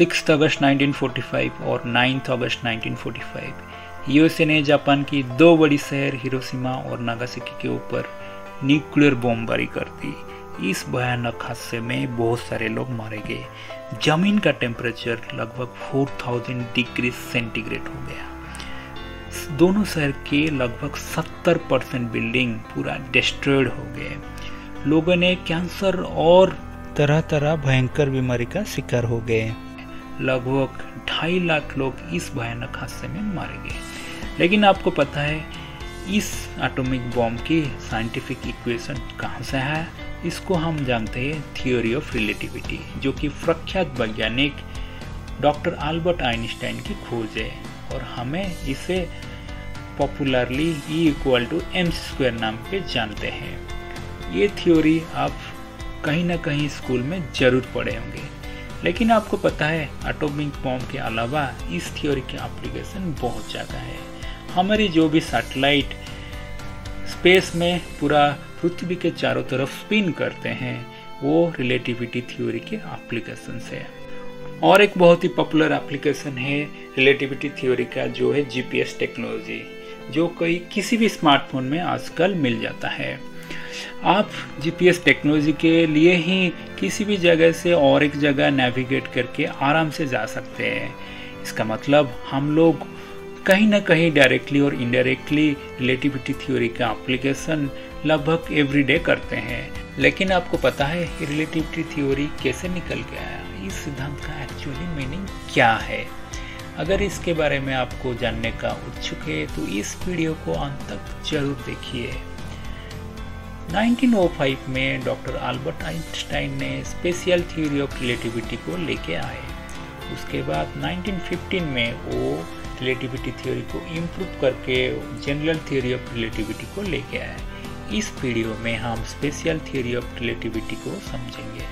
6 अगस्त 1945 और 9 अगस्त 1945 यूएसए ने जापान की दो बड़ी शहर हिरोशिमा और नागासाकी के ऊपर न्यूक्लियर बमबारी कर दी। इस भयानक हादसे में बहुत सारे लोग मारे गए। जमीन का टेम्परेचर लगभग 4000 डिग्री सेंटीग्रेड हो गया। दोनों शहर के लगभग 70% बिल्डिंग पूरा डिस्ट्रॉयड हो गए। लोगों ने कैंसर और तरह तरह भयंकर बीमारी का शिकार हो गए। लगभग 2.5 लाख लोग इस भयानक हादसे में मारे गए। लेकिन आपको पता है इस एटॉमिक बॉम्ब की साइंटिफिक इक्वेशन कहाँ से है? इसको हम जानते हैं थ्योरी ऑफ रिलेटिविटी, जो कि प्रख्यात वैज्ञानिक डॉक्टर अल्बर्ट आइंस्टाइन की खोज है और हमें इसे पॉपुलरली E=mc² नाम पे जानते हैं। ये थ्योरी आप कहीं ना कहीं स्कूल में जरूर पढ़े होंगे। लेकिन आपको पता है एटॉमिक बॉम्ब के अलावा इस थ्योरी के एप्लीकेशन बहुत ज़्यादा है। हमारी जो भी सैटेलाइट स्पेस में पूरा पृथ्वी के चारों तरफ स्पिन करते हैं वो रिलेटिविटी थ्योरी के एप्लीकेशन है। और एक बहुत ही पॉपुलर एप्लीकेशन है रिलेटिविटी थ्योरी का, जो है जीपीएस टेक्नोलॉजी, जो किसी भी स्मार्टफोन में आजकल मिल जाता है। आप जीपीएस टेक्नोलॉजी के लिए ही किसी भी जगह से और एक जगह नेविगेट करके आराम से जा सकते हैं। इसका मतलब हम लोग कहीं ना कहीं डायरेक्टली और इनडायरेक्टली रिलेटिविटी थ्योरी का एप्लीकेशन लगभग एवरीडे करते हैं। लेकिन आपको पता है रिलेटिविटी थ्योरी कैसे निकल के आया? इस सिद्धांत का एक्चुअली मीनिंग क्या है? अगर इसके बारे में आपको जानने का उत्सुक है तो इस वीडियो को अंत तक जरूर देखिए। 1905 में डॉक्टर अल्बर्ट आइंस्टाइन ने स्पेशल थ्योरी ऑफ रिलेटिविटी को लेके आए। उसके बाद 1915 में वो रिलेटिविटी थ्योरी को इम्प्रूव करके जनरल थ्योरी ऑफ रिलेटिविटी को लेके आए। इस वीडियो में हम स्पेशल थ्योरी ऑफ रिलेटिविटी को समझेंगे।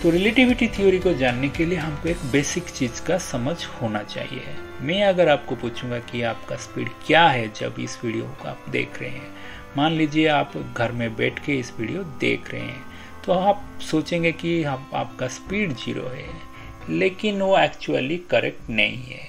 तो रिलेटिविटी थ्योरी को जानने के लिए हमको एक बेसिक चीज़ का समझ होना चाहिए। मैं अगर आपको पूछूंगा कि आपका स्पीड क्या है जब इस वीडियो को आप देख रहे हैं, मान लीजिए आप घर में बैठ के इस वीडियो देख रहे हैं, तो आप सोचेंगे कि आपका स्पीड 0 है। लेकिन वो एक्चुअली करेक्ट नहीं है,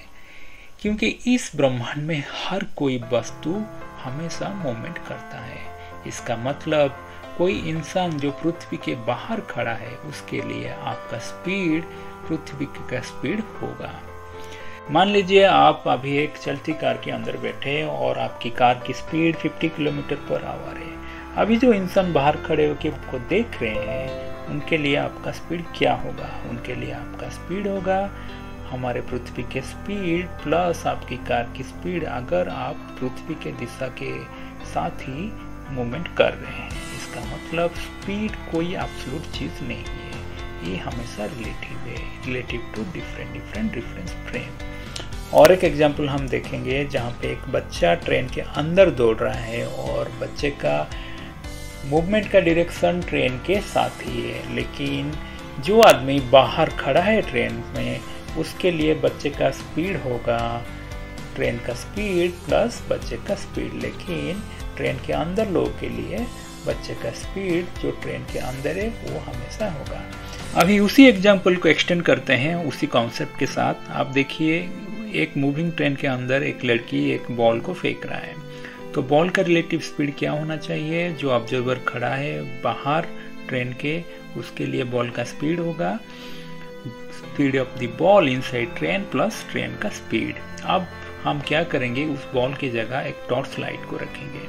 क्योंकि इस ब्रह्मांड में हर कोई वस्तु हमेशा मूवमेंट करता है। इसका मतलब कोई इंसान जो पृथ्वी के बाहर खड़ा है उसके लिए आपका स्पीड पृथ्वी का स्पीड होगा। मान लीजिए आप अभी एक चलती कार के अंदर बैठे हैं और आपकी कार की स्पीड 50 km/h है। अभी जो इंसान बाहर खड़े होकर आपको देख रहे हैं उनके लिए आपका स्पीड क्या होगा? उनके लिए आपका स्पीड होगा हमारे पृथ्वी के स्पीड प्लस आपकी कार की स्पीड, अगर आप पृथ्वी के दिशा के साथ ही मूवमेंट कर रहे हैं। इसका मतलब स्पीड कोई एब्सोल्यूट चीज़ नहीं है, ये हमेशा रिलेटिव है, relative to different reference frame. और एक एग्जांपल हम देखेंगे जहाँ पे एक बच्चा ट्रेन के अंदर दौड़ रहा है और बच्चे का मूवमेंट का डायरेक्शन ट्रेन के साथ ही है। लेकिन जो आदमी बाहर खड़ा है ट्रेन में उसके लिए बच्चे का स्पीड होगा ट्रेन का स्पीड प्लस बच्चे का स्पीड। लेकिन ट्रेन के अंदर लोगों के लिए बच्चे का स्पीड जो ट्रेन के अंदर है वो हमेशा होगा। अभी उसी एग्जाम्पल को एक्सटेंड करते हैं उसी कॉन्सेप्ट के साथ। आप देखिए एक मूविंग ट्रेन के अंदर एक लड़की एक बॉल को फेंक रहा है, तो बॉल का रिलेटिव स्पीड क्या होना चाहिए? जो ऑब्जर्वर खड़ा है बाहर ट्रेन के उसके लिए बॉल का स्पीड होगा speed of the ball inside train plus train का स्पीड। अब हम क्या करेंगे, उस बॉल की जगह एक टॉर्च लाइट को रखेंगे,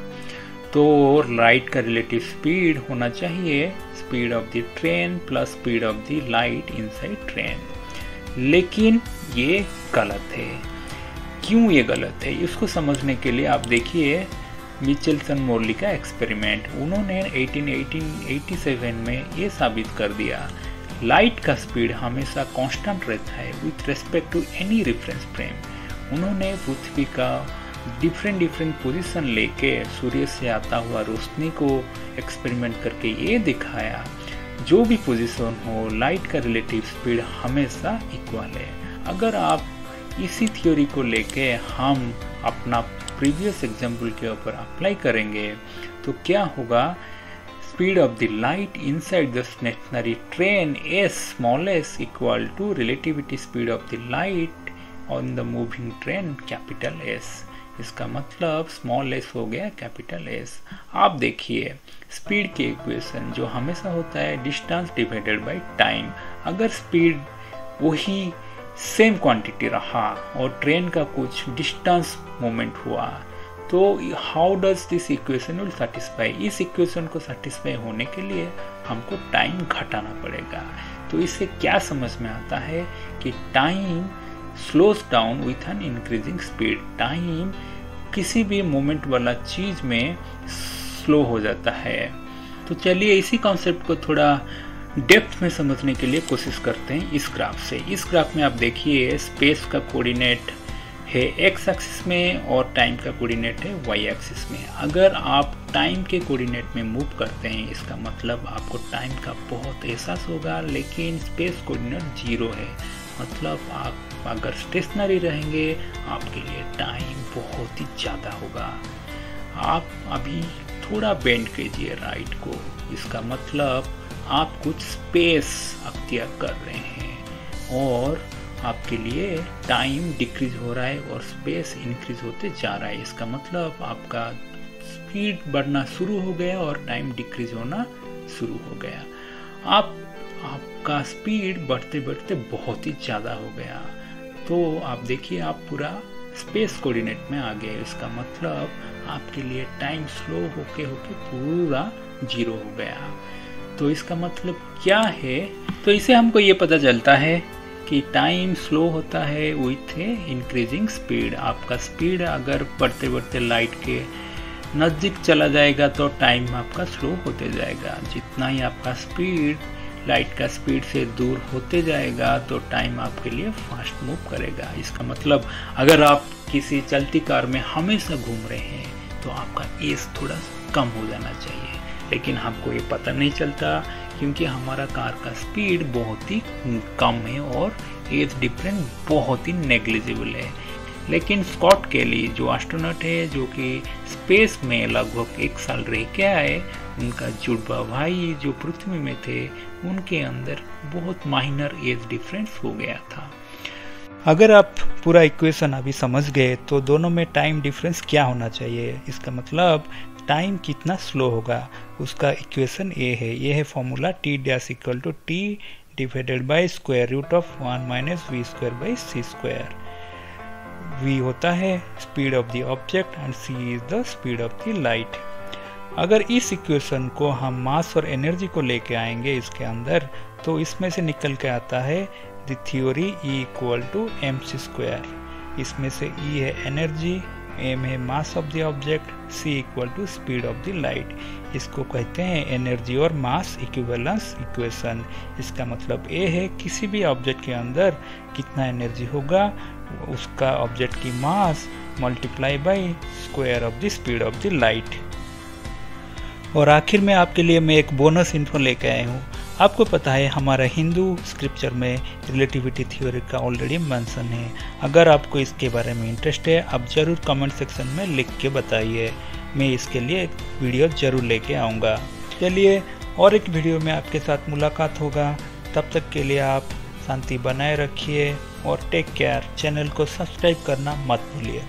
तो लाइट का रिलेटिव स्पीड होना चाहिए speed of the train plus speed of the light inside train. लेकिन ये गलत है। क्यों ये गलत है? इसको समझने के लिए आप देखिए मिचेल्सन मोर्ली का एक्सपेरिमेंट। उन्होंने 1887 में ये साबित कर दिया लाइट का स्पीड हमेशा कांस्टेंट रहता है with respect to any reference frame. उन्होंने पृथ्वी का डिफरेंट पोजीशन लेके सूर्य से आता हुआ रोशनी को एक्सपेरिमेंट करके ये दिखाया जो भी पोजीशन हो लाइट का रिलेटिव स्पीड हमेशा इक्वल है। अगर आप इसी थ्योरी को लेके हम अपना प्रीवियस एग्जाम्पल के ऊपर अप्लाई करेंगे तो क्या होगा, speed of the light inside the stationary train s small s equal to relativity speed of the light on the moving train capital S। इसका मतलब स्मॉल s हो गया कैपिटल S। आप देखिए स्पीड के इक्वेशन जो हमेशा होता है डिस्टेंस डिवाइडेड बाय टाइम। अगर स्पीड वही सेम क्वांटिटी रहा और ट्रेन का कुछ डिस्टेंस मूवमेंट हुआ तो how does this equation will satisfy. इस इक्वेशन को सेटिस्फाई होने के लिए हमको टाइम घटाना पड़ेगा। तो इससे क्या समझ में आता है कि time slows down with an increasing speed. Time किसी भी मोमेंट वाला चीज में स्लो हो जाता है। तो चलिए इसी कॉन्सेप्ट को थोड़ा डेप्थ में समझने के लिए कोशिश करते हैं इस ग्राफ से। इस ग्राफ में आप देखिए स्पेस का कोऑर्डिनेट है एक्स एक्सिस में और टाइम का कोऑर्डिनेट है वाई एक्सिस में। अगर आप टाइम के कोऑर्डिनेट में मूव करते हैं इसका मतलब आपको टाइम का बहुत एहसास होगा, लेकिन स्पेस कोऑर्डिनेट 0 है। मतलब आप अगर स्टेशनरी रहेंगे आपके लिए टाइम बहुत ही ज़्यादा होगा। आप अभी थोड़ा बेंड कीजिए राइट को, इसका मतलब आप कुछ स्पेस अख्तियार कर रहे हैं और आपके लिए टाइम डिक्रीज हो रहा है और स्पेस इंक्रीज होते जा रहा है। इसका मतलब आपका स्पीड बढ़ना शुरू हो गया और टाइम डिक्रीज होना शुरू हो गया। आपका स्पीड बढ़ते बढ़ते बहुत ही ज़्यादा हो गया। तो आप देखिए आप पूरा स्पेस कोऑर्डिनेट में आ गए। इसका मतलब आपके लिए टाइम स्लो होके पूरा 0 हो गया। तो इसका मतलब क्या है? तो इसे हमको ये पता चलता है कि टाइम स्लो होता है विथ इंक्रीजिंग स्पीड। आपका स्पीड अगर बढ़ते बढ़ते लाइट के नज़दीक चला जाएगा तो टाइम आपका स्लो होते जाएगा। जितना ही आपका स्पीड लाइट का स्पीड से दूर होते जाएगा तो टाइम आपके लिए फास्ट मूव करेगा। इसका मतलब अगर आप किसी चलती कार में हमेशा घूम रहे हैं तो आपका एज थोड़ा कम हो जाना चाहिए, लेकिन हमको ये पता नहीं चलता क्योंकि हमारा कार का स्पीड बहुत ही कम है और एज डिफरेंस बहुत ही नेग्लिजिबल है। लेकिन स्कॉट केली जो एस्ट्रोनॉट है जो कि स्पेस में लगभग 1 साल रह के आए, उनका जुड़वा भाई जो पृथ्वी में थे उनके अंदर बहुत माइनर एज डिफरेंस हो गया था। अगर आप पूरा इक्वेशन अभी समझ गए तो दोनों में टाइम डिफरेंस क्या होना चाहिए, इसका मतलब टाइम कितना स्लो होगा उसका इक्वेशन ये है formula t dash equal to t divided by square root of 1 minus V square by C square. v होता है speed of the object and c is the speed of the light. अगर इस equation को हम मास और energy को लेके आएंगे इसके अंदर तो इसमें से निकल के आता है the theory E equal to mc square. इसमें से E है एनर्जी, m है mass of the object, c equal to speed of the light. इसको कहते हैं एनर्जी और मास इक्विवेलेंस इक्वेशन। इसका मतलब ये है किसी भी ऑब्जेक्ट के अंदर कितना एनर्जी होगा उसका ऑब्जेक्ट की मास multiply by square of the speed of the light. और आखिर में आपके लिए मैं एक बोनस इन्फो लेके आया हूँ। आपको पता है हमारा हिंदू स्क्रिप्चर में रिलेटिविटी थ्योरी का ऑलरेडी मेंशन है। अगर आपको इसके बारे में इंटरेस्ट है आप ज़रूर कमेंट सेक्शन में लिख के बताइए, मैं इसके लिए एक वीडियो ज़रूर लेके आऊँगा। चलिए और एक वीडियो में आपके साथ मुलाकात होगा। तब तक के लिए आप शांति बनाए रखिए और टेक केयर। चैनल को सब्सक्राइब करना मत भूलिए।